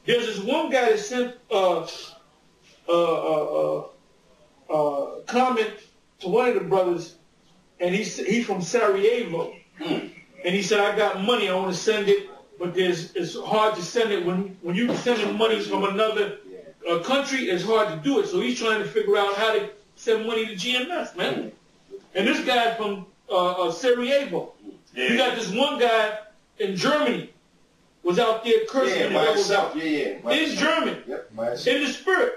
There's this one guy that sent comment to one of the brothers, and he's from Sarajevo, and he said, I got money, I want to send it, but it's hard to send it when you sending money from another country. It's hard to do it. So he's trying to figure out how to send money to GMS, man. And this guy from Sarajevo, you got this one guy in Germany was out there cursing the devils out. In German, in the spirit.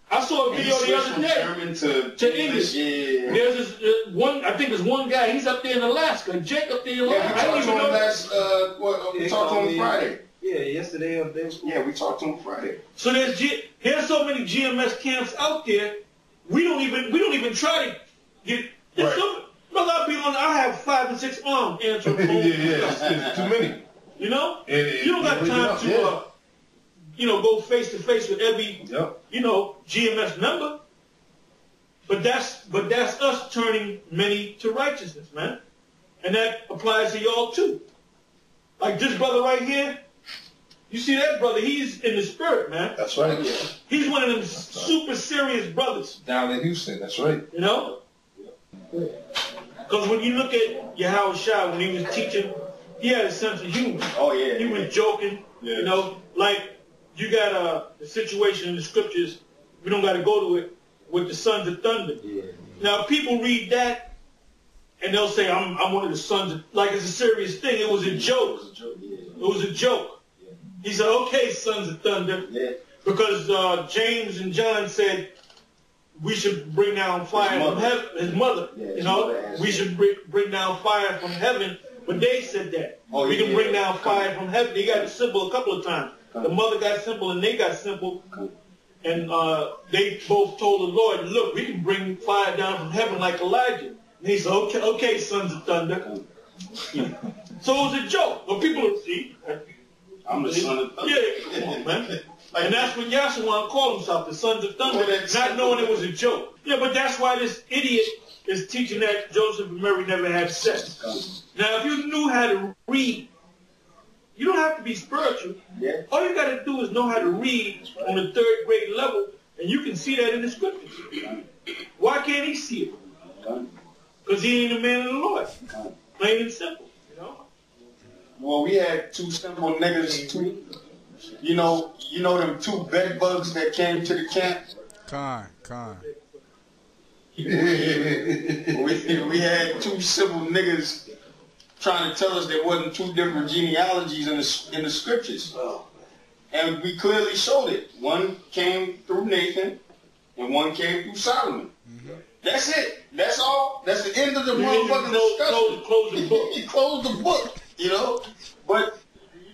I saw a video the other day. German to English. There's this one, I think there's one guy, he's up there in Alaska. Jake up there in Alaska. I didn't even know. We talked to him Friday. Yeah, yesterday or day before. Yeah, we talked to him Friday. So there's so many GMS camps out there. We don't even try to get. Brother, I have 5 and 6 arms answering phones. It's too many. You know, you don't got time to go face to face with every GMS member. But that's us turning many to righteousness, man, and that applies to y'all too. Like this brother right here. You see that brother? He's in the spirit, man. That's right. He's one of them super serious brothers. Down in Houston, that's right. You know? Because when you look at Yahweh Shah, when he was teaching, he had a sense of humor. Oh, yeah. He was joking. Yeah. You know? Like, you got a situation in the scriptures, we don't got to go to it, with the sons of thunder. Yeah. Now, people read that, and they'll say, I'm one of the sons of, like it's a serious thing. It was a joke. It was a joke. He said, okay, sons of thunder, because James and John said we should bring down fire from heaven. His mother, we should bring down fire from heaven. But they said that. We can bring down fire from heaven. They got simple a couple of times. The mother got simple and they got simple. And they both told the Lord, look, we can bring fire down from heaven like Elijah. And he said, okay, sons of thunder. So it was a joke. But people would see. I'm the son of thunder. Yeah, come on, man. And that's when Yahshua called himself the sons of thunder, not knowing it was a joke. Yeah, but that's why this idiot is teaching that Joseph and Mary never had sex. Now, if you knew how to read, you don't have to be spiritual. Yeah. All you got to do is know how to read on the 3rd grade level, and you can see that in the scriptures. Why can't he see it? Because he ain't a man of the Lord. Plain and simple. Well, we had 2 simple niggas, you know them 2 bed bugs that came to the camp? Con. we had 2 simple niggas trying to tell us there wasn't 2 different genealogies in the scriptures. And we clearly showed it. One came through Nathan, and one came through Solomon. That's it. That's all. That's the end of the motherfucking discussion. Close the book. He closed the book, But,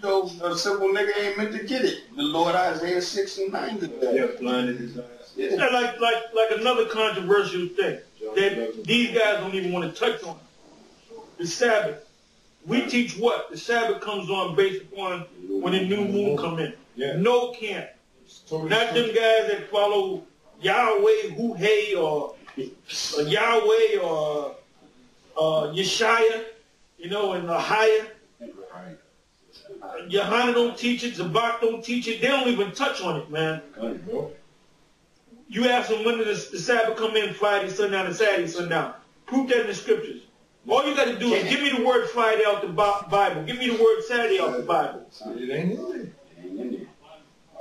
a simple nigga ain't meant to get it. The Lord Isaiah 6 and 9. Blinded his eyes. Yeah, like another controversial thing that these guys don't even want to touch on. The Sabbath. We teach what? The Sabbath comes on based upon when the new moon come in. Yeah. No camp. Not them guys that follow Yahweh, Huhay, or Yahweh, or Yeshaya, and Ahia. Yohanan don't teach it. Zabak don't teach it. They don't even touch on it, man. You ask them when does the Sabbath come in, Friday, sundown, and Saturday, sundown. Prove that in the scriptures. All you got to do is give me the word Friday out the Bible. Give me the word Saturday out the Bible. It ain't in there.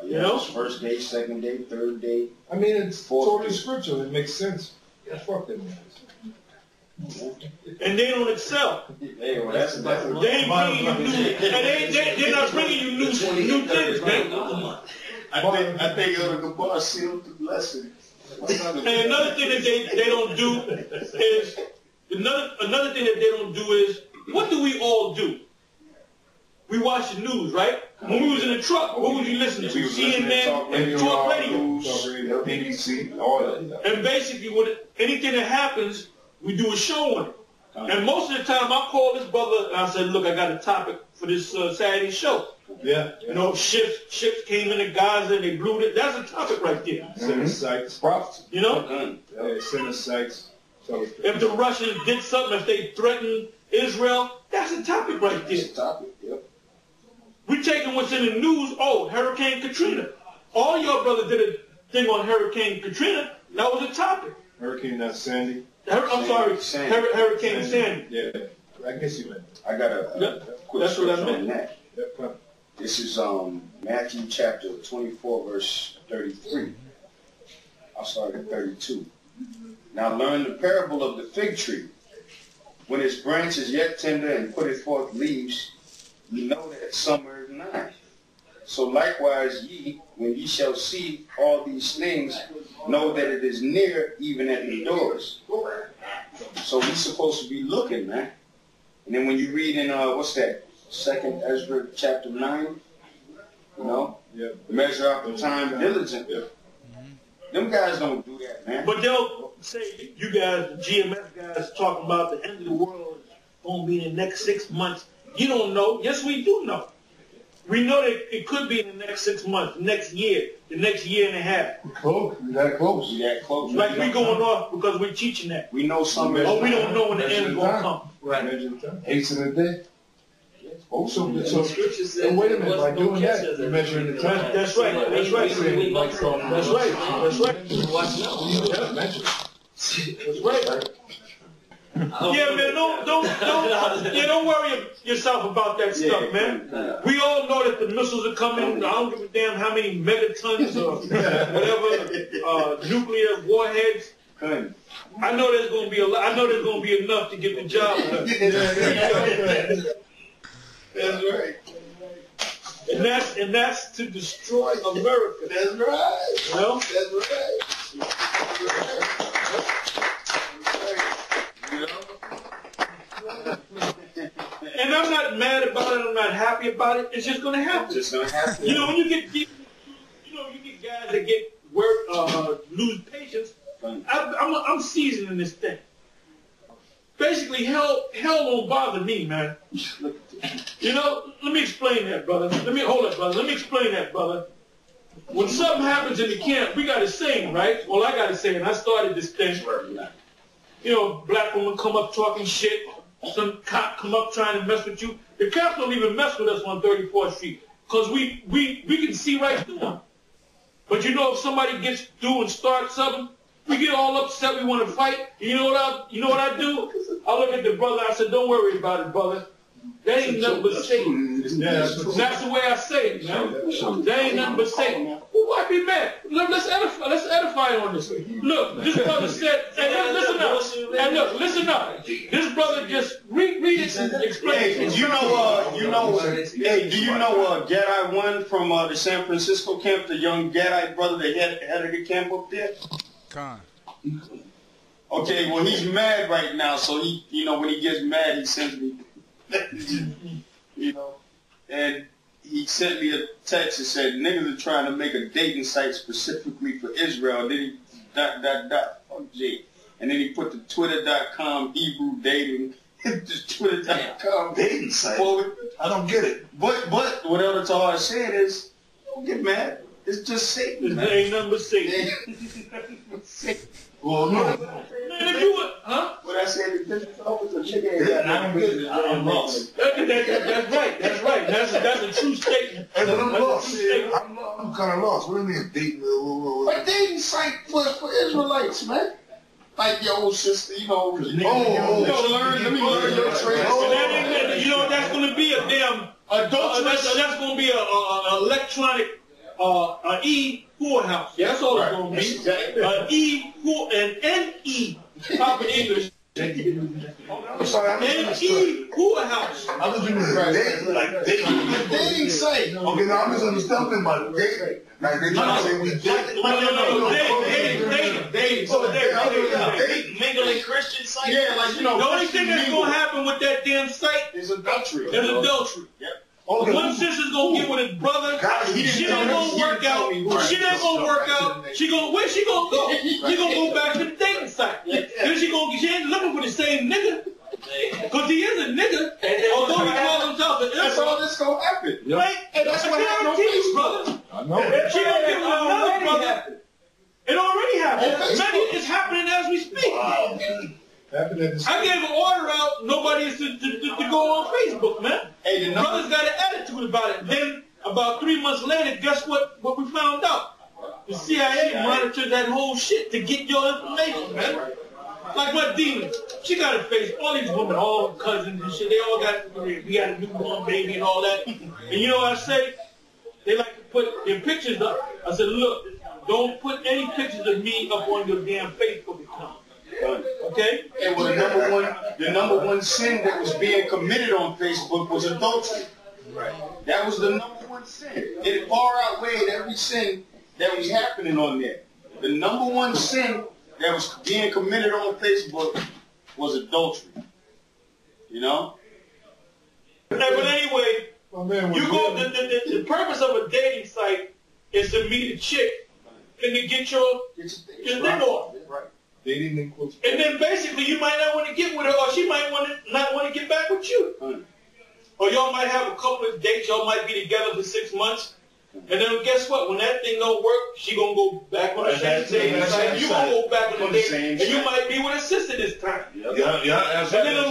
It's first day, second day, third day. I mean, it's totally scriptural. It makes sense. Yeah, fuck them guys. And they don't excel. Hey, well, that's they ain't bringing you new, and they're not bringing you new things, man. I think the bar sealed the blessing. And another thing that they don't do is another thing that they don't do is what do we all do? We watch the news, right? When we was in the truck, what was you listening to? CNN and talk radio. BBC, all that. And basically, anything that happens, we do a show on it. And most of the time, I call this brother and I said, look, I got a topic for this Saturday show. Yeah. Ships came into Gaza and they blew it. That's a topic right there. Center sites. Props. Yeah, center sites. If the Russians did something, if they threatened Israel, that's a topic right there. That's a topic, yep. We taking what's in the news. Oh, Hurricane Katrina. All your brothers did a thing on Hurricane Katrina. That was a topic. Hurricane, not Sandy. I'm sorry, Hurricane Sandy. Yeah, I guess you meant. I got a quick That's what I scripture on meant. that. This is Matthew chapter 24, verse 33. I'll start at 32. Now learn the parable of the fig tree. When its branch is yet tender and putteth forth leaves, ye know that summer is nigh. So likewise ye, when ye shall see all these things, know that it is near, even at the doors. So we're supposed to be looking, man. And then when you read in, what's that? 2nd Ezra chapter 9, you know? Yeah. Measure out the time diligently. Yeah. Them guys don't do that, man. But they'll say, you guys, the GMS guys, talking about the end of the world is going to be in the next 6 months. You don't know. Yes, we do know. We know that it could be in the next 6 months, the next year, the next year and a half. Close. You that close. We that close. Like we going off because we're teaching that. We know summer is Oh, we nigh. don't know when the end is going to come. Right. Hasten the day. Also, The so scripture says and wait a it minute, wasn't by doing gonna catch that, us you're at measuring the time. That's right. That's right. That's right. That's right. Watch now. Yeah, mention. That's right. Yeah, man, don't worry yourself about that stuff, man. We all know that the missiles are coming. I don't give a damn how many megatons or whatever nuclear warheads. I know there's gonna be I know there's gonna be enough to get the job done. That's right. And that's to destroy America. That's right. You know? That's right. And I'm not mad about it. I'm not happy about it. It's just gonna happen. Just gonna happen. You know, when you get people, you get guys that get lose patience. I'm seasoning this thing. Basically, hell don't bother me, man. You know, let me explain that, brother. Hold up, brother. Let me explain that, brother. When something happens in the camp, we got a saying, right? Well, I got a saying. I started this thing. You know, black woman come up talking shit. Some cop come up trying to mess with you. The cops don't even mess with us on 34th Street because we can see right through them. But you know, if somebody gets through and starts something, we get all upset. We want to fight. You know what I do? I look at the brother. I said, "Don't worry about it, brother. That ain't nothing but Satan." That's the way I say it, man. That ain't nothing but Satan. Why be mad? Let's edify on this. Look, this brother said, and listen up. And look, listen up. This brother just read it and explain it. Hey, do you know Gadai One from the San Francisco camp, the young Gadai brother that head of the camp up there? Con. Okay, well he's mad right now, so he, when he gets mad, he sends me, and he sent me a text that said, "Niggas are trying to make a dating site specifically for Israel." Then he fuck Jay, and then he put the Twitter.com Hebrew dating, just Twitter.com dating site. I don't get it. But what Elder Tahar said is, don't get mad. It's just Satan. There ain't nothing but Satan. Well, no. Man, if you would, huh? What I said, this is always a nigga ain't got nothing to do with it. I'm lost. That's right. That's a true statement. Hey, but I'm That's a lost. true statement. I'm kind of lost. What do you mean dating? A dating site for Israelites, man. Like your old sister, Let me learn your trade. You know, that's going to be a damn adulterous. That's going to be a electronic e-whorehouse. Yeah, that's all it's going to be. An N-E, proper English. I'm sorry, I'm N-E-whorehouse. I was doing dating, like dating. Dating site. Okay, now I'm misunderstanding about dating. Like they trying to say we dating. Dating. Mingling Christian site. Yeah, like, The only thing that's going to happen with that damn site is adultery. is adultery. Yep. Okay. One sister's gonna get with his brother. She ain't gonna work out. She ain't gonna work out. Where she gonna go? She gonna go back to the dating site. Then she ain't looking for the same nigga. Cause he is a nigga. Although he calls himself an That's all that's gonna happen. right? And that's what happened, brother. I know. She gonna get with another brother. It already happened. Man, it's happening as we speak. Happened at the I gave an order out. Nobody is to go on Facebook, man. Hey, the Brothers got an attitude about it. Then about 3 months later, guess what we found out? The CIA monitored that whole shit to get your information, man. Like my demon, she got a face. All these women, all cousins and shit, they all got, we got a newborn baby and all that. And you know what I say? They like to put their pictures up. I said, look, don't put any pictures of me up on your damn Facebook account. Okay? And well, the number one sin that was being committed on Facebook was adultery. Right. That was the number one sin. It far outweighed every sin that was happening on there. The number one sin that was being committed on Facebook was adultery. You know? But anyway, you go. The purpose of a dating site is to meet a chick and to get your thing off. Right. dating in quotes. And then basically you might not want to get with her, or she might not want to get back with you. Or y'all might have a couple of dates. Y'all might be together for 6 months. And then guess what? When that thing don't work, she gonna go back on the same dating site. You gonna go back on the date, and you might be with a sister this time. Yeah. And then the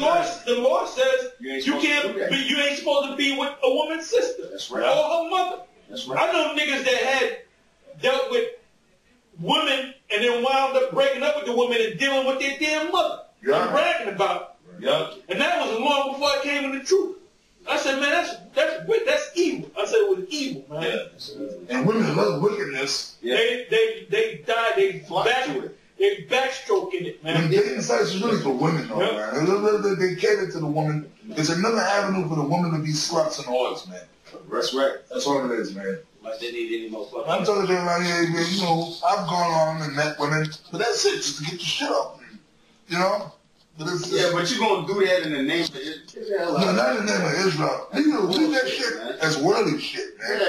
law says you ain't supposed to be with a woman's sister or her mother. That's right. I know niggas that had dealt with women and then wound up breaking up with the woman and dealing with their damn mother. I'm bragging about it. Yeah. And that was long before I came to the truth. I said, man, that's evil. I said it was evil, man. Yeah. And women love wickedness. Yeah. They died. They backstroking it, man. And dating sites is really for women, though, man. They cater to the woman. It's another avenue for the woman to be sluts and whores, man. That's right. That's all it is, man. Like they need any more fucking. I'm telling you, man, you know, I've gone on and met women, but that's it, just to get your shit up, you know? But it's, yeah, but you're going to do that in the name of Israel. No, not in the name of Israel. Leave that shit as worldly shit, man.